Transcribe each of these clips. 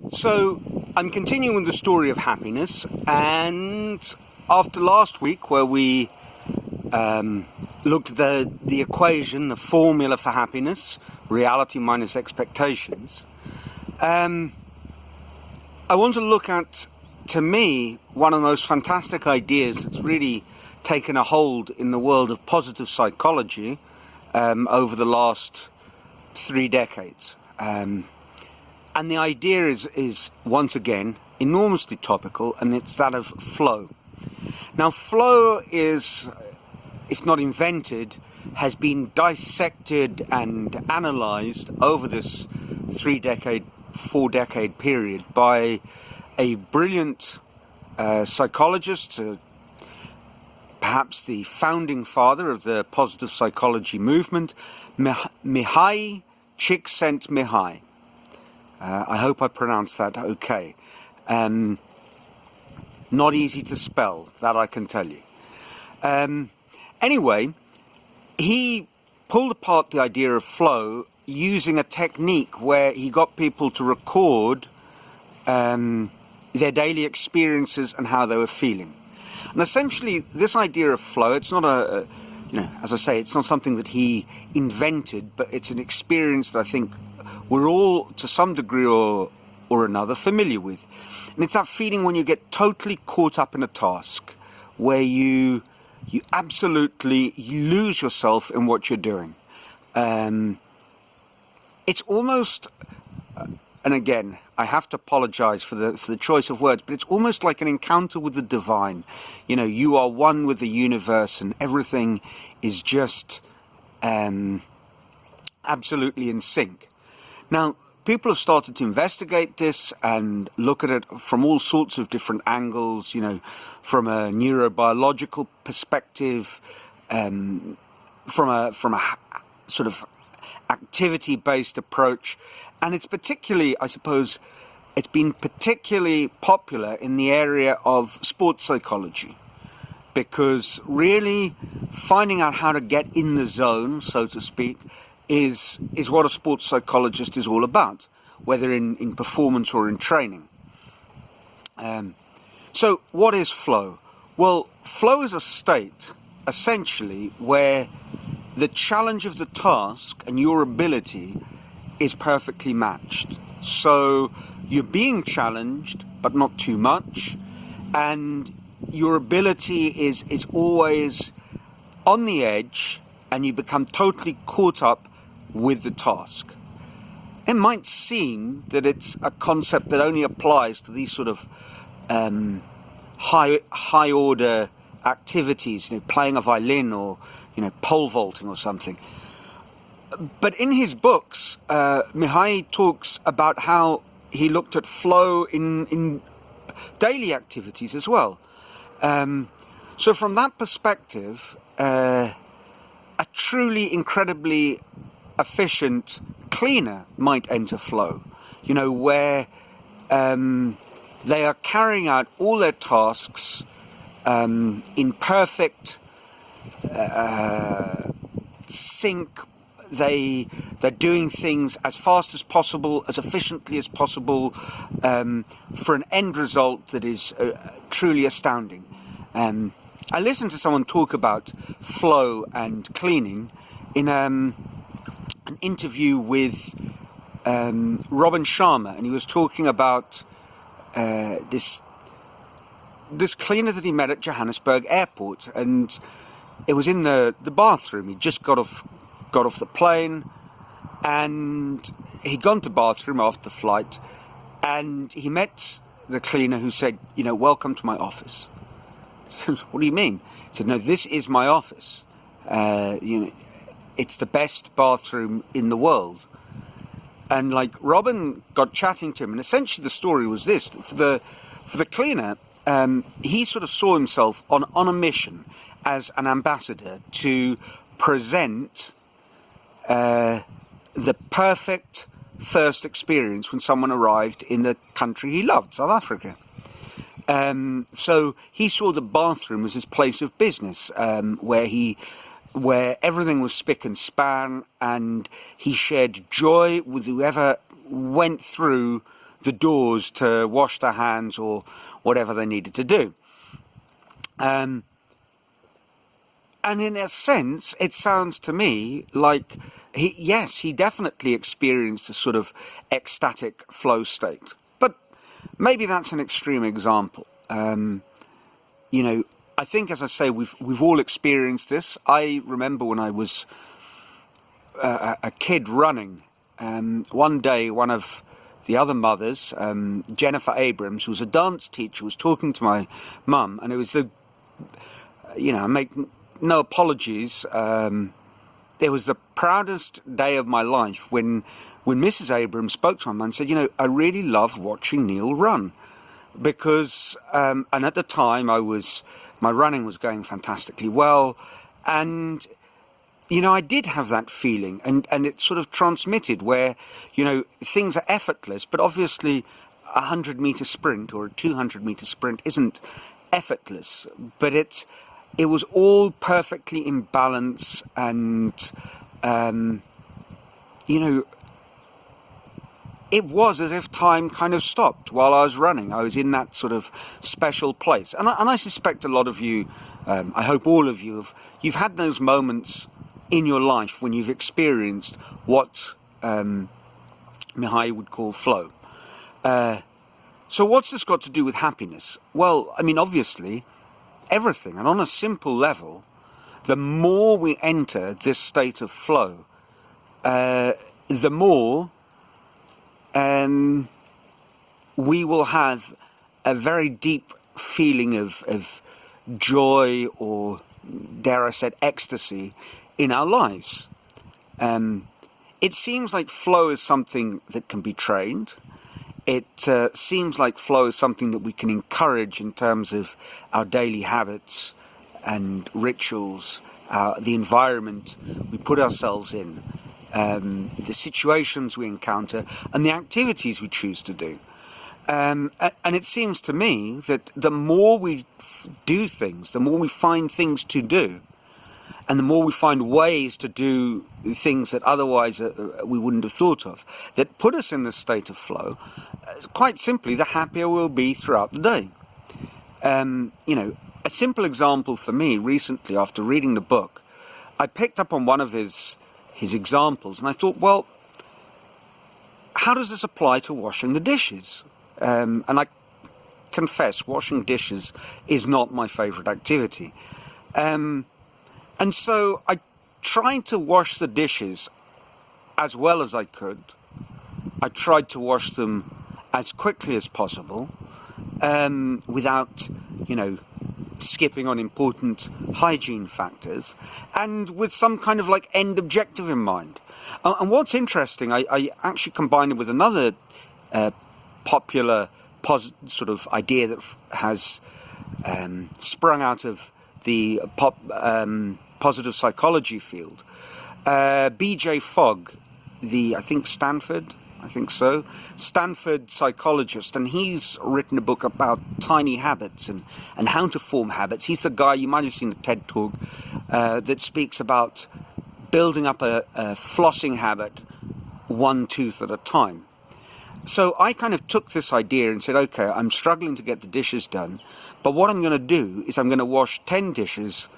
So I'm continuing the story of happiness, and after last week where we looked at the equation, the formula for happiness, reality minus expectations, I want to look at, to me, one of the most fantastic ideas that's really taken a hold in the world of positive psychology over the last 3 decades. And the idea is once again enormously topical, and it's that of flow. Now, flow is, if not invented, has been dissected and analyzed over this 4 decade period by a brilliant psychologist, perhaps the founding father of the positive psychology movement, Mihaly Csikszentmihalyi. I hope I pronounced that okay. Not easy to spell, that I can tell you. Anyway, he pulled apart the idea of flow using a technique where he got people to record their daily experiences and how they were feeling. And essentially, this idea of flow, it's not as I say, it's not something that he invented, but it's an experience that I think we're all, to some degree or another, familiar with. And it's that feeling when you get totally caught up in a task, where you absolutely lose yourself in what you're doing. It's almost, and again, I have to apologize for the choice of words, but it's almost like an encounter with the divine. You know, you are one with the universe, and everything is just absolutely in sync. Now, people have started to investigate this and look at it from all sorts of different angles, you know, from a neurobiological perspective, from a sort of activity-based approach. And it's particularly, I suppose, it's been particularly popular in the area of sports psychology, because really finding out how to get in the zone, so to speak, is what a sports psychologist is all about, whether in performance or in training. So what is flow? Well, flow is a state, essentially, where the challenge of the task and your ability is perfectly matched. So you're being challenged, but not too much, and your ability is always on the edge, and you become totally caught up with the task. It might seem that it's a concept that only applies to these sort of high order activities, you know, playing a violin or, you know, pole vaulting or something. But in his books, Mihaly talks about how he looked at flow in daily activities as well. So from that perspective, a truly incredibly efficient cleaner might enter flow, you know, where they are carrying out all their tasks in perfect sync. They're doing things as fast as possible, as efficiently as possible, for an end result that is truly astounding. I listened to someone talk about flow and cleaning in an interview with Robin Sharma, and he was talking about this cleaner that he met at Johannesburg Airport, and it was in the bathroom. He just got off the plane, and he'd gone to the bathroom after the flight, and he met the cleaner, who said, you know, welcome to my office. What do you mean? He said, no, this is my office. You know, it's the best bathroom in the world. And like Robin got chatting to him, and essentially the story was this: for the cleaner, he sort of saw himself on a mission as an ambassador to present the perfect first experience when someone arrived in the country he loved, South Africa. So he saw the bathroom as his place of business, where everything was spick and span, and he shared joy with whoever went through the doors to wash their hands or whatever they needed to do. And in a sense, it sounds to me like he definitely experienced a sort of ecstatic flow state. But maybe that's an extreme example. I think, as I say, we've all experienced this. I remember when I was a kid running. One day, one of the other mothers, Jennifer Abrams, who was a dance teacher, was talking to my mum, and it was I make no apologies. It was the proudest day of my life when Mrs. Abrams spoke to my mum and said, I really love watching Neil run. Because, and at the time my running was going fantastically well, and, I did have that feeling, and it sort of transmitted where, things are effortless, but obviously a 100-meter sprint or a 200-meter sprint isn't effortless, but it was all perfectly in balance, and, it was as if time kind of stopped while I was running. I was in that sort of special place. And I suspect a lot of you, I hope all of you, you've had those moments in your life when you've experienced what Mihai would call flow. So what's this got to do with happiness? Well, obviously, everything. And on a simple level, the more we enter this state of flow, the more we will have a very deep feeling of joy, or dare I say ecstasy, in our lives. It seems like flow is something that can be trained. It seems like flow is something that we can encourage in terms of our daily habits and rituals, the environment we put ourselves in, the situations we encounter, and the activities we choose to do. And it seems to me that the more we do things, the more we find things to do, and the more we find ways to do things that otherwise we wouldn't have thought of, that put us in this state of flow, quite simply, the happier we'll be throughout the day. A simple example for me recently, after reading the book, I picked up on one of his examples, and I thought, well, how does this apply to washing the dishes? And I confess, washing dishes is not my favourite activity. And so I tried to wash the dishes as well as I could. I tried to wash them as quickly as possible, without, skipping on important hygiene factors, and with some kind of end objective in mind. And what's interesting, I actually combined it with another popular sort of idea that has sprung out of the positive psychology field. B.J. Fogg, Stanford psychologist, and he's written a book about tiny habits and how to form habits. He's the guy, you might have seen the TED Talk, that speaks about building up a flossing habit one tooth at a time. So I kind of took this idea and said, okay, I'm struggling to get the dishes done, but what I'm going to do is I'm going to wash 10 dishes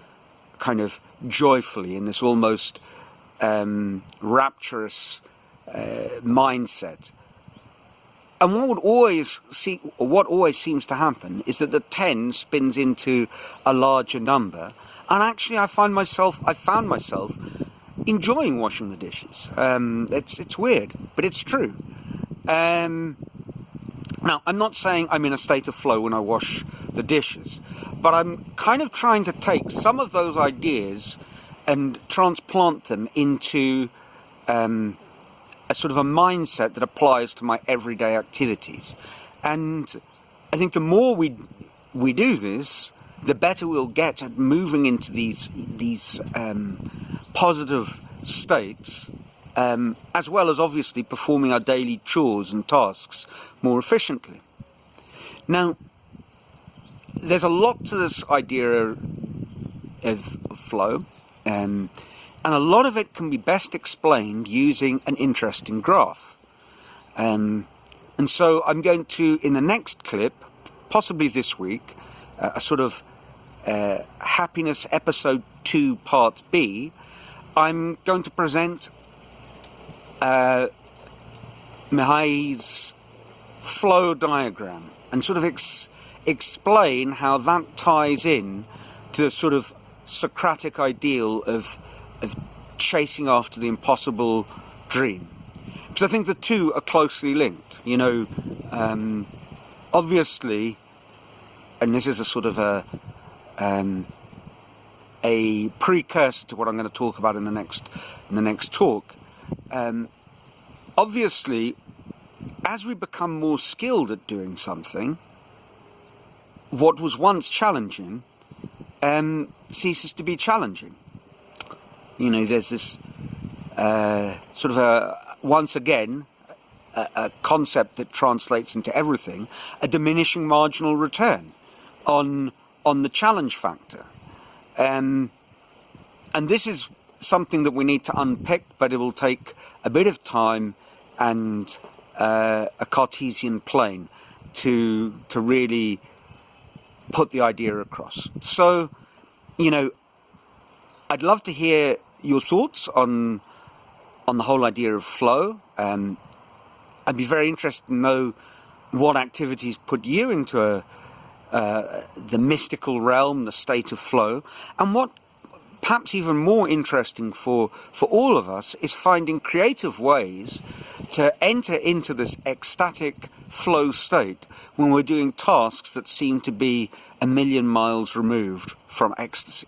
kind of joyfully in this almost rapturous mindset. And what always seems to happen is that the 10 spins into a larger number, and actually I found myself enjoying washing the dishes. It's weird, but it's true. Now, I'm not saying I'm in a state of flow when I wash the dishes, but I'm kind of trying to take some of those ideas and transplant them into a sort of a mindset that applies to my everyday activities. And I think the more we do this, the better we'll get at moving into these positive states, as well as obviously performing our daily chores and tasks more efficiently. Now, there's a lot to this idea of flow, and a lot of it can be best explained using an interesting graph. And so I'm going to, in the next clip, possibly this week, a sort of Happiness Episode 2 Part B, I'm going to present Mihai's flow diagram and sort of explain how that ties in to the sort of Socratic ideal of chasing after the impossible dream. Because I think the two are closely linked. You know, obviously, and this is a sort of a precursor to what I'm going to talk about in the next talk. Obviously, as we become more skilled at doing something, what was once challenging ceases to be challenging. You know, there's this sort of once again a concept that translates into everything: a diminishing marginal return on the challenge factor. And this is something that we need to unpick, but it will take a bit of time and a Cartesian plane to really put the idea across. So, you know, I'd love to hear your thoughts on the whole idea of flow. I'd be very interested to know what activities put you into the mystical realm, the state of flow, and what perhaps even more interesting for all of us is finding creative ways to enter into this ecstatic flow state when we're doing tasks that seem to be a million miles removed from ecstasy.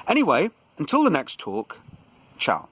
Anyway, until the next talk, ciao.